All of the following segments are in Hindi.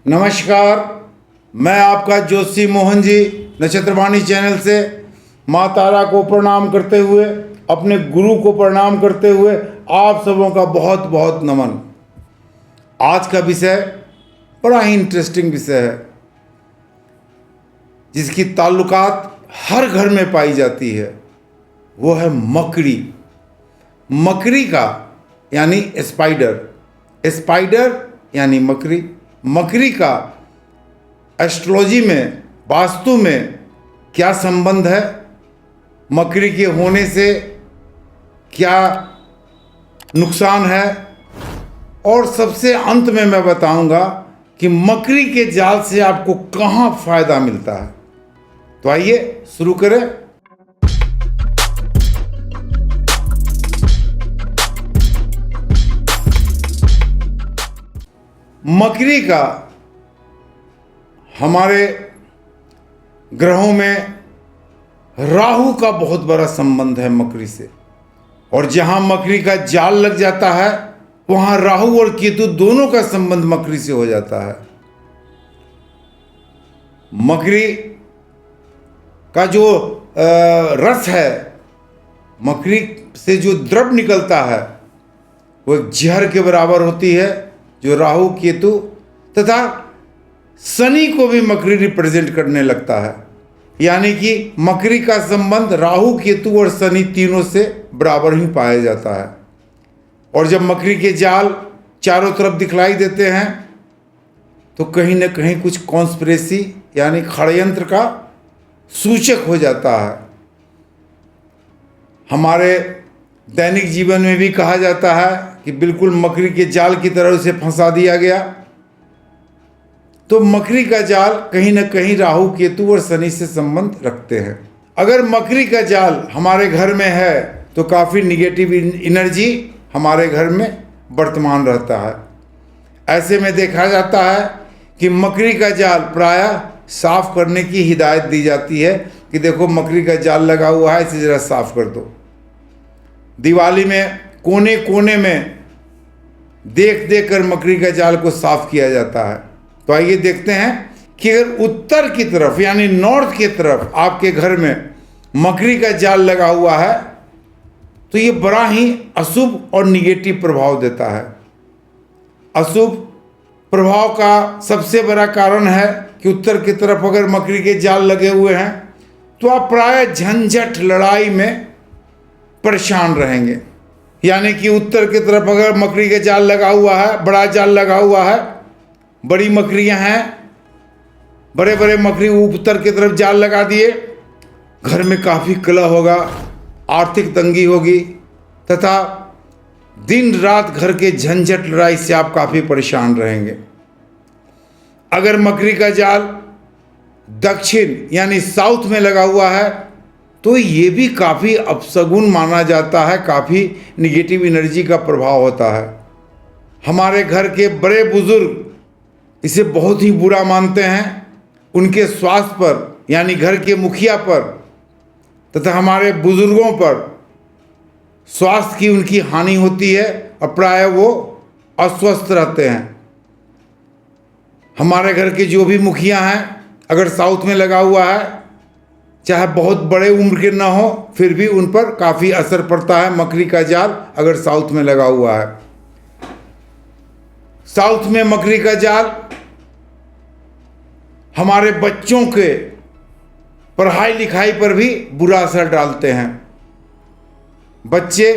नमस्कार, मैं आपका जोशी मोहन जी नक्षत्रवाणी चैनल से माँ तारा को प्रणाम करते हुए, अपने गुरु को प्रणाम करते हुए आप सबों का बहुत बहुत नमन। आज का विषय बड़ा ही इंटरेस्टिंग विषय है, जिसकी ताल्लुकात हर घर में पाई जाती है। वो है मकड़ी। मकड़ी का यानी स्पाइडर, स्पाइडर यानी मकड़ी। मकड़ी का एस्ट्रोलॉजी में, वास्तु में क्या संबंध है, मकड़ी के होने से क्या नुकसान है, और सबसे अंत में मैं बताऊंगा कि मकड़ी के जाल से आपको कहाँ फायदा मिलता है। तो आइए शुरू करें। मकड़ी का हमारे ग्रहों में राहु का बहुत बड़ा संबंध है मकड़ी से, और जहां मकड़ी का जाल लग जाता है वहां राहु और केतु दोनों का संबंध मकड़ी से हो जाता है। मकड़ी का जो रस है, मकड़ी से जो द्रव निकलता है वो एक जहर के बराबर होती है, जो राहु केतु तथा शनि को भी मकड़ी रिप्रेजेंट करने लगता है। यानी कि मकड़ी का संबंध राहु केतु और शनि तीनों से बराबर ही पाया जाता है। और जब मकड़ी के जाल चारों तरफ दिखलाई देते हैं तो कहीं न कहीं कुछ कॉन्स्पिरेसी यानी षड्यंत्र का सूचक हो जाता है। हमारे दैनिक जीवन में भी कहा जाता है कि बिल्कुल मकड़ी के जाल की तरह उसे फंसा दिया गया। तो मकड़ी का जाल कहीं न कहीं राहु केतु और शनि से संबंध रखते हैं। अगर मकड़ी का जाल हमारे घर में है तो काफ़ी निगेटिव एनर्जी हमारे घर में वर्तमान रहता है। ऐसे में देखा जाता है कि मकड़ी का जाल प्रायः साफ करने की हिदायत दी जाती है कि देखो मकड़ी का जाल लगा हुआ है, इसे ज़रा साफ कर दो। दिवाली में कोने कोने में देख देख कर मकड़ी का जाल को साफ किया जाता है। तो आइए देखते हैं कि अगर उत्तर की तरफ यानी नॉर्थ की तरफ आपके घर में मकड़ी का जाल लगा हुआ है तो ये बड़ा ही अशुभ और निगेटिव प्रभाव देता है। अशुभ प्रभाव का सबसे बड़ा कारण है कि उत्तर की तरफ अगर मकड़ी के जाल लगे हुए हैं तो आप प्रायः झंझट लड़ाई में परेशान रहेंगे। यानी कि उत्तर की तरफ अगर मकड़ी के जाल लगा हुआ है, बड़ा जाल लगा हुआ है, बड़ी मकड़ियां हैं, बड़े बड़े मकड़ी उत्तर की तरफ जाल लगा दिए, घर में काफ़ी कलह होगा, आर्थिक तंगी होगी तथा दिन रात घर के झंझट लड़ाई से आप काफ़ी परेशान रहेंगे। अगर मकड़ी का जाल दक्षिण यानी साउथ में लगा हुआ है तो ये भी काफ़ी अपशगुन माना जाता है, काफ़ी निगेटिव एनर्जी का प्रभाव होता है। हमारे घर के बड़े बुजुर्ग इसे बहुत ही बुरा मानते हैं। उनके स्वास्थ्य पर यानी घर के मुखिया पर तथा हमारे बुजुर्गों पर स्वास्थ्य की उनकी हानि होती है और प्रायः वो अस्वस्थ रहते हैं। हमारे घर के जो भी मुखिया हैं अगर साउथ में लगा हुआ है, चाहे बहुत बड़े उम्र के ना हो, फिर भी उन पर काफ़ी असर पड़ता है मकड़ी का जाल अगर साउथ में लगा हुआ है। साउथ में मकड़ी का जाल हमारे बच्चों के पढ़ाई लिखाई पर भी बुरा असर डालते हैं। बच्चे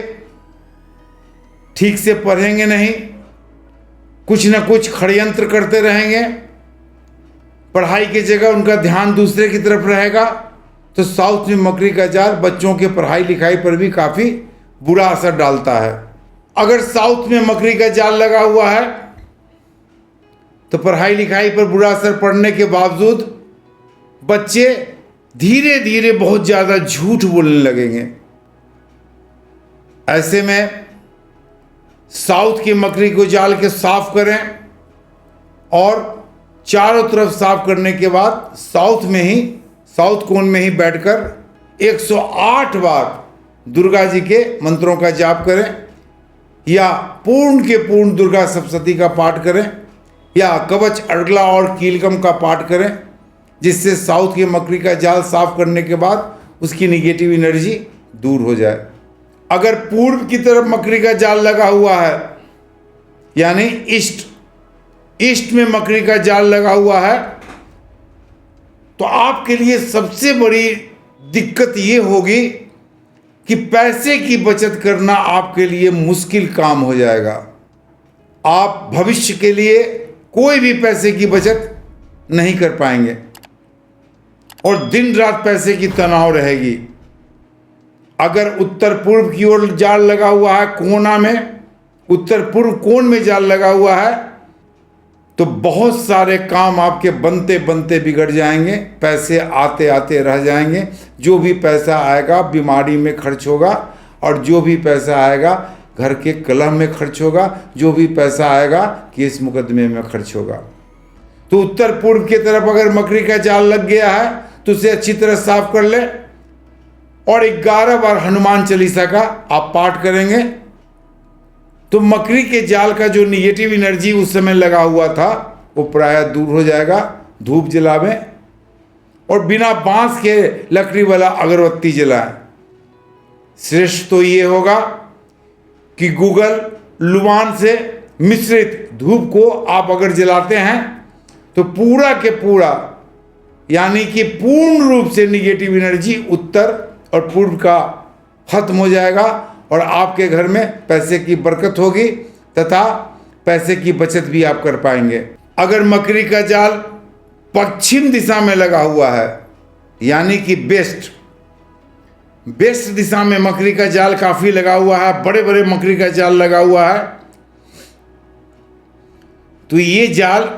ठीक से पढ़ेंगे नहीं, कुछ न कुछ षड्यंत्र करते रहेंगे, पढ़ाई की जगह उनका ध्यान दूसरे की तरफ रहेगा। तो साउथ में मकड़ी का जाल बच्चों के पढ़ाई लिखाई पर भी काफ़ी बुरा असर डालता है। अगर साउथ में मकड़ी का जाल लगा हुआ है तो पढ़ाई लिखाई पर बुरा असर पड़ने के बावजूद बच्चे धीरे धीरे बहुत ज़्यादा झूठ बोलने लगेंगे। ऐसे में साउथ की मकड़ी को जाल के साफ करें और चारों तरफ साफ करने के बाद साउथ कोन में ही बैठकर 108 बार दुर्गा जी के मंत्रों का जाप करें या पूर्ण के पूर्ण दुर्गा सप्तशती का पाठ करें या कवच अर्गला और कीलकम का पाठ करें, जिससे साउथ के मकड़ी का जाल साफ करने के बाद उसकी निगेटिव एनर्जी दूर हो जाए। अगर पूर्व की तरफ मकड़ी का जाल लगा हुआ है, यानी ईस्ट में मकड़ी का जाल लगा हुआ है, तो आपके लिए सबसे बड़ी दिक्कत ये होगी कि पैसे की बचत करना आपके लिए मुश्किल काम हो जाएगा। आप भविष्य के लिए कोई भी पैसे की बचत नहीं कर पाएंगे और दिन रात पैसे की तनाव रहेगी। अगर उत्तर पूर्व की ओर जाल लगा हुआ है, कोना में, उत्तर पूर्व कोण में जाल लगा हुआ है, तो बहुत सारे काम आपके बनते बनते बिगड़ जाएंगे, पैसे आते आते रह जाएंगे। जो भी पैसा आएगा बीमारी में खर्च होगा, और जो भी पैसा आएगा घर के कलह में खर्च होगा, जो भी पैसा आएगा केस मुकदमे में खर्च होगा। तो उत्तर पूर्व की तरफ अगर मकड़ी का जाल लग गया है तो उसे अच्छी तरह साफ कर ले और 11 बार हनुमान चालीसा का आप पाठ करेंगे, तो मकड़ी के जाल का जो निगेटिव एनर्जी उस समय लगा हुआ था वो प्रायः दूर हो जाएगा। धूप जलावें और बिना बांस के लकड़ी वाला अगरबत्ती जलाएं। श्रेष्ठ तो ये होगा कि गूगल लुवान से मिश्रित धूप को आप अगर जलाते हैं तो पूरा के पूरा, यानी कि पूर्ण रूप से निगेटिव एनर्जी उत्तर और पूर्व का खत्म हो जाएगा और आपके घर में पैसे की बरकत होगी तथा पैसे की बचत भी आप कर पाएंगे। अगर मकड़ी का जाल पश्चिम दिशा में लगा हुआ है, यानी कि वेस्ट दिशा में मकड़ी का जाल काफी लगा हुआ है, बड़े बड़े मकड़ी का जाल लगा हुआ है, तो ये जाल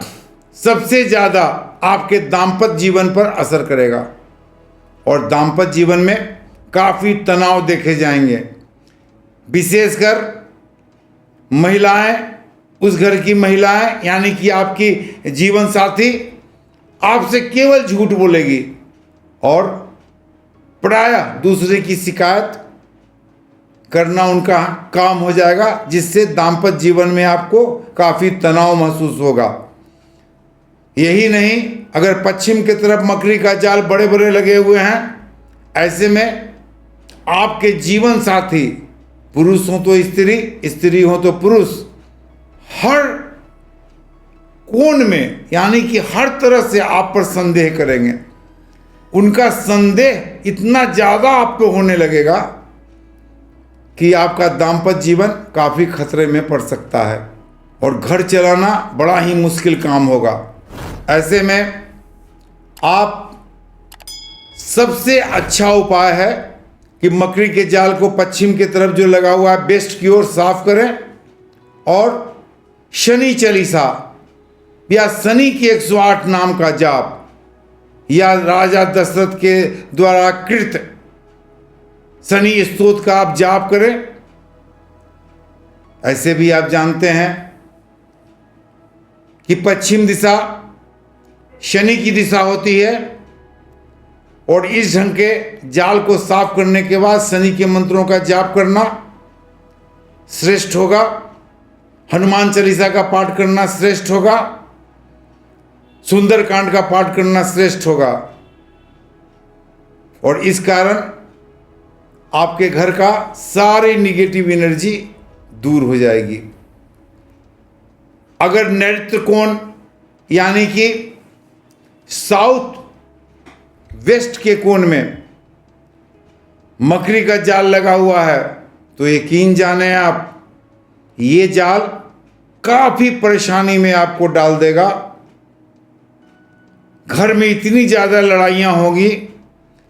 सबसे ज्यादा आपके दाम्पत्य जीवन पर असर करेगा और दाम्पत्य जीवन में काफी तनाव देखे जाएंगे। विशेषकर महिलाएं, उस घर की महिलाएं, यानी कि आपकी जीवन साथी आपसे केवल झूठ बोलेगी और प्रायः दूसरे की शिकायत करना उनका काम हो जाएगा, जिससे दाम्पत्य जीवन में आपको काफी तनाव महसूस होगा। यही नहीं, अगर पश्चिम की तरफ मकड़ी का जाल बड़े बड़े लगे हुए हैं, ऐसे में आपके जीवन साथी, पुरुष हो तो स्त्री, स्त्री हो तो पुरुष, हर कोण में, यानी कि हर तरह से आप पर संदेह करेंगे। उनका संदेह इतना ज्यादा आप पे होने लगेगा कि आपका दाम्पत्य जीवन काफी खतरे में पड़ सकता है और घर चलाना बड़ा ही मुश्किल काम होगा। ऐसे में आप सबसे अच्छा उपाय है कि मकड़ी के जाल को पश्चिम की तरफ जो लगा हुआ है वेस्ट की ओर साफ करें और शनि चालीसा या शनि के 108 नाम का जाप या राजा दशरथ के द्वारा कृत शनि स्तोत्र का आप जाप करें। ऐसे भी आप जानते हैं कि पश्चिम दिशा शनि की दिशा होती है और इस ढंग के जाल को साफ करने के बाद शनि के मंत्रों का जाप करना श्रेष्ठ होगा। हनुमान चालीसा का पाठ करना श्रेष्ठ होगा। सुंदरकांड का पाठ करना श्रेष्ठ होगा और इस कारण आपके घर का सारी निगेटिव एनर्जी दूर हो जाएगी। अगर नैऋत्य कोण, यानी कि साउथ वेस्ट के कोण में मकड़ी का जाल लगा हुआ है, तो यकीन जाने आप, ये जाल काफी परेशानी में आपको डाल देगा। घर में इतनी ज्यादा लड़ाइयां होगी,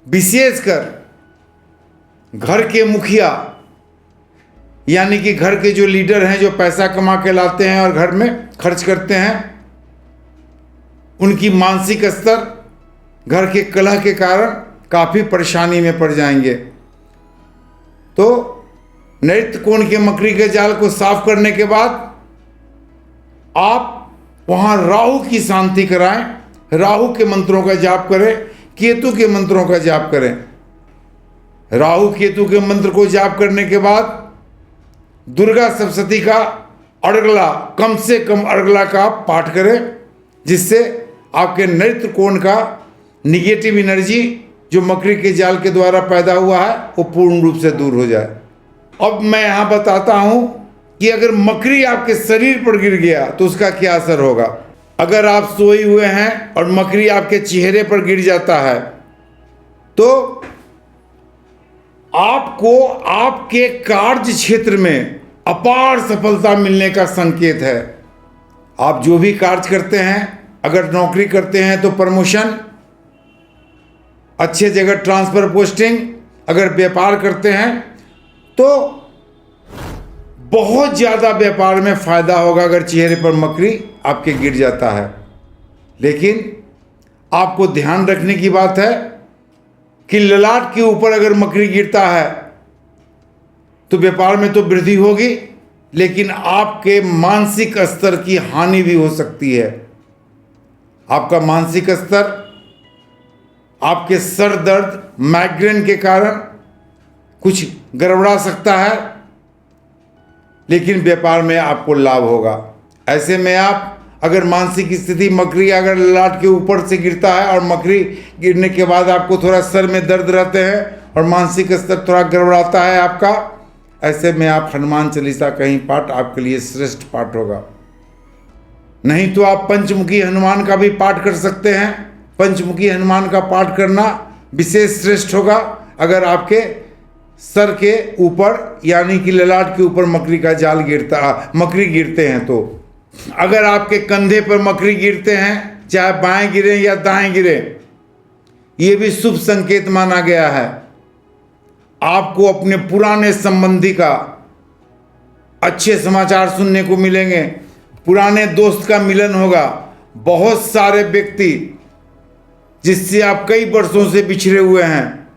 विशेषकर घर के मुखिया, यानी कि घर के जो लीडर हैं, जो पैसा कमा के लाते हैं और घर में खर्च करते हैं, उनकी मानसिक स्तर घर के कलह के कारण काफी परेशानी में पड़ जाएंगे। तो नैऋत्य कोण के मकड़ी के जाल को साफ करने के बाद आप वहां राहु की शांति कराएं, राहु के मंत्रों का जाप करें, केतु के मंत्रों का जाप करें। राहु केतु के मंत्र को जाप करने के बाद दुर्गा सप्तशती का अर्गला, कम से कम अर्गला का आप पाठ करें, जिससे आपके नेत्र कोण का निगेटिव एनर्जी जो मकड़ी के जाल के द्वारा पैदा हुआ है वो पूर्ण रूप से दूर हो जाए। अब मैं यहाँ बताता हूँ कि अगर मकड़ी आपके शरीर पर गिर गया तो उसका क्या असर होगा। अगर आप सोए हुए हैं और मकड़ी आपके चेहरे पर गिर जाता है तो आपको आपके कार्य क्षेत्र में अपार सफलता मिलने का संकेत है। आप जो भी कार्य करते हैं, अगर नौकरी करते हैं तो प्रमोशन, अच्छे जगह ट्रांसफर पोस्टिंग, अगर व्यापार करते हैं तो बहुत ज़्यादा व्यापार में फायदा होगा अगर चेहरे पर मकड़ी आपके गिर जाता है। लेकिन आपको ध्यान रखने की बात है कि ललाट के ऊपर अगर मकड़ी गिरता है तो व्यापार में तो वृद्धि होगी, लेकिन आपके मानसिक स्तर की हानि भी हो सकती है। आपका मानसिक स्तर, आपके सर दर्द, माइग्रेन के कारण कुछ गड़बड़ा सकता है, लेकिन व्यापार में आपको लाभ होगा। ऐसे में आप अगर मानसिक स्थिति, मकड़ी अगर ललाट के ऊपर से गिरता है और मकड़ी गिरने के बाद आपको थोड़ा सर में दर्द रहते हैं और मानसिक स्तर थोड़ा गड़बड़ाता है आपका, ऐसे में आप हनुमान चालीसा कहीं पाठ आपके लिए श्रेष्ठ पाठ होगा। नहीं तो आप पंचमुखी हनुमान का भी पाठ कर सकते हैं। पंचमुखी हनुमान का पाठ करना विशेष श्रेष्ठ होगा अगर आपके सर के ऊपर यानी कि ललाट के ऊपर मकड़ी का जाल मकड़ी गिरते हैं। तो अगर आपके कंधे पर मकड़ी गिरते हैं, चाहे बाएं गिरे या दाएं गिरे, ये भी शुभ संकेत माना गया है। आपको अपने पुराने संबंधी का अच्छे समाचार सुनने को मिलेंगे, पुराने दोस्त का मिलन होगा। बहुत सारे व्यक्ति जिससे आप कई वर्षों से बिछड़े हुए हैं,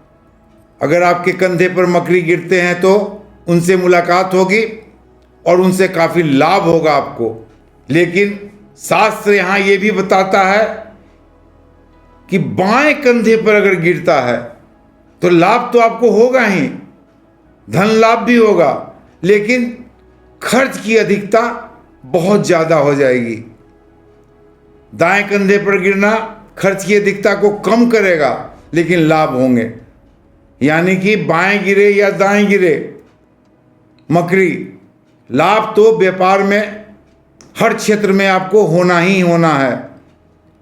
अगर आपके कंधे पर मकड़ी गिरते हैं तो उनसे मुलाकात होगी और उनसे काफ़ी लाभ होगा आपको। लेकिन शास्त्र यहाँ ये भी बताता है कि बाएं कंधे पर अगर गिरता है तो लाभ तो आपको होगा ही, धन लाभ भी होगा, लेकिन खर्च की अधिकता बहुत ज़्यादा हो जाएगी। दाएं कंधे पर गिरना खर्च की अधिकता को कम करेगा, लेकिन लाभ होंगे। यानी कि बाएं गिरे या दाएं गिरे मकड़ी, लाभ तो व्यापार में हर क्षेत्र में आपको होना ही होना है,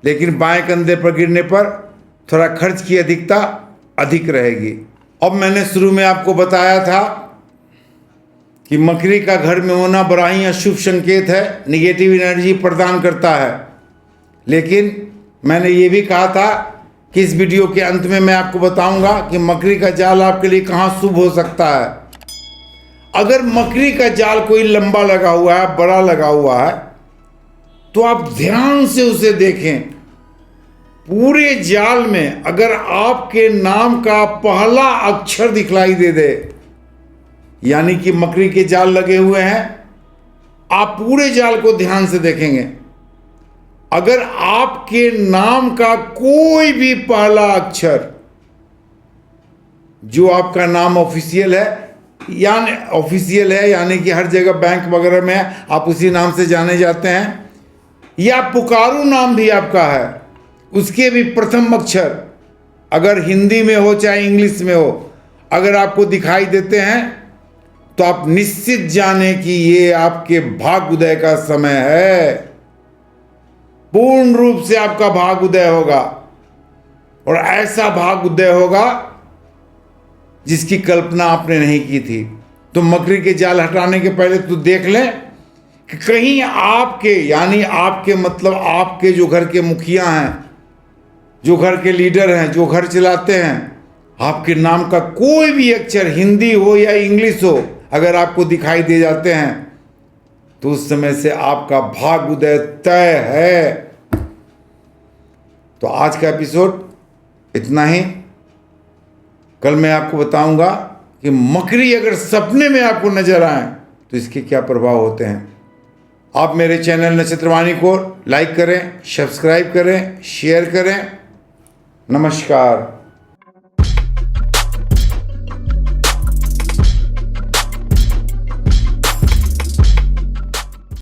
लेकिन बाएं कंधे पर गिरने पर थोड़ा खर्च की अधिकता अधिक रहेगी। अब मैंने शुरू में आपको बताया था कि मकड़ी का घर में होना बड़ा ही अशुभ संकेत है, निगेटिव एनर्जी प्रदान करता है। लेकिन मैंने ये भी कहा था कि इस वीडियो के अंत में मैं आपको बताऊंगा कि मकड़ी का जाल आपके लिए कहाँ शुभ हो सकता है। अगर मकड़ी का जाल कोई लंबा लगा हुआ है, बड़ा लगा हुआ है, तो आप ध्यान से उसे देखें। पूरे जाल में अगर आपके नाम का पहला अक्षर दिखलाई दे, यानी कि मकड़ी के जाल लगे हुए हैं, आप पूरे जाल को ध्यान से देखेंगे। अगर आपके नाम का कोई भी पहला अक्षर, जो आपका नाम ऑफिशियल है यानी कि हर जगह बैंक वगैरह में आप उसी नाम से जाने जाते हैं, या पुकारू नाम भी आपका है, उसके भी प्रथम अक्षर अगर हिंदी में हो चाहे इंग्लिश में हो, अगर आपको दिखाई देते हैं तो आप निश्चित जाने कि ये आपके भाग उदय का समय है। पूर्ण रूप से आपका भाग उदय होगा, और ऐसा भाग उदय होगा जिसकी कल्पना आपने नहीं की थी। तो मकड़ी के जाल हटाने के पहले तो देख लें कि कहीं आपके, यानी आपके मतलब आपके जो घर के मुखिया हैं, जो घर के लीडर हैं, जो घर चलाते हैं, आपके नाम का कोई भी अक्षर हिंदी हो या इंग्लिश हो अगर आपको दिखाई दे जाते हैं तो उस समय से आपका भाग उदय तय है। तो आज का एपिसोड इतना ही। कल मैं आपको बताऊंगा कि मकड़ी अगर सपने में आपको नजर आए तो इसके क्या प्रभाव होते हैं। आप मेरे चैनल नक्षत्रवाणी को लाइक करें, सब्सक्राइब करें, शेयर करें। नमस्कार।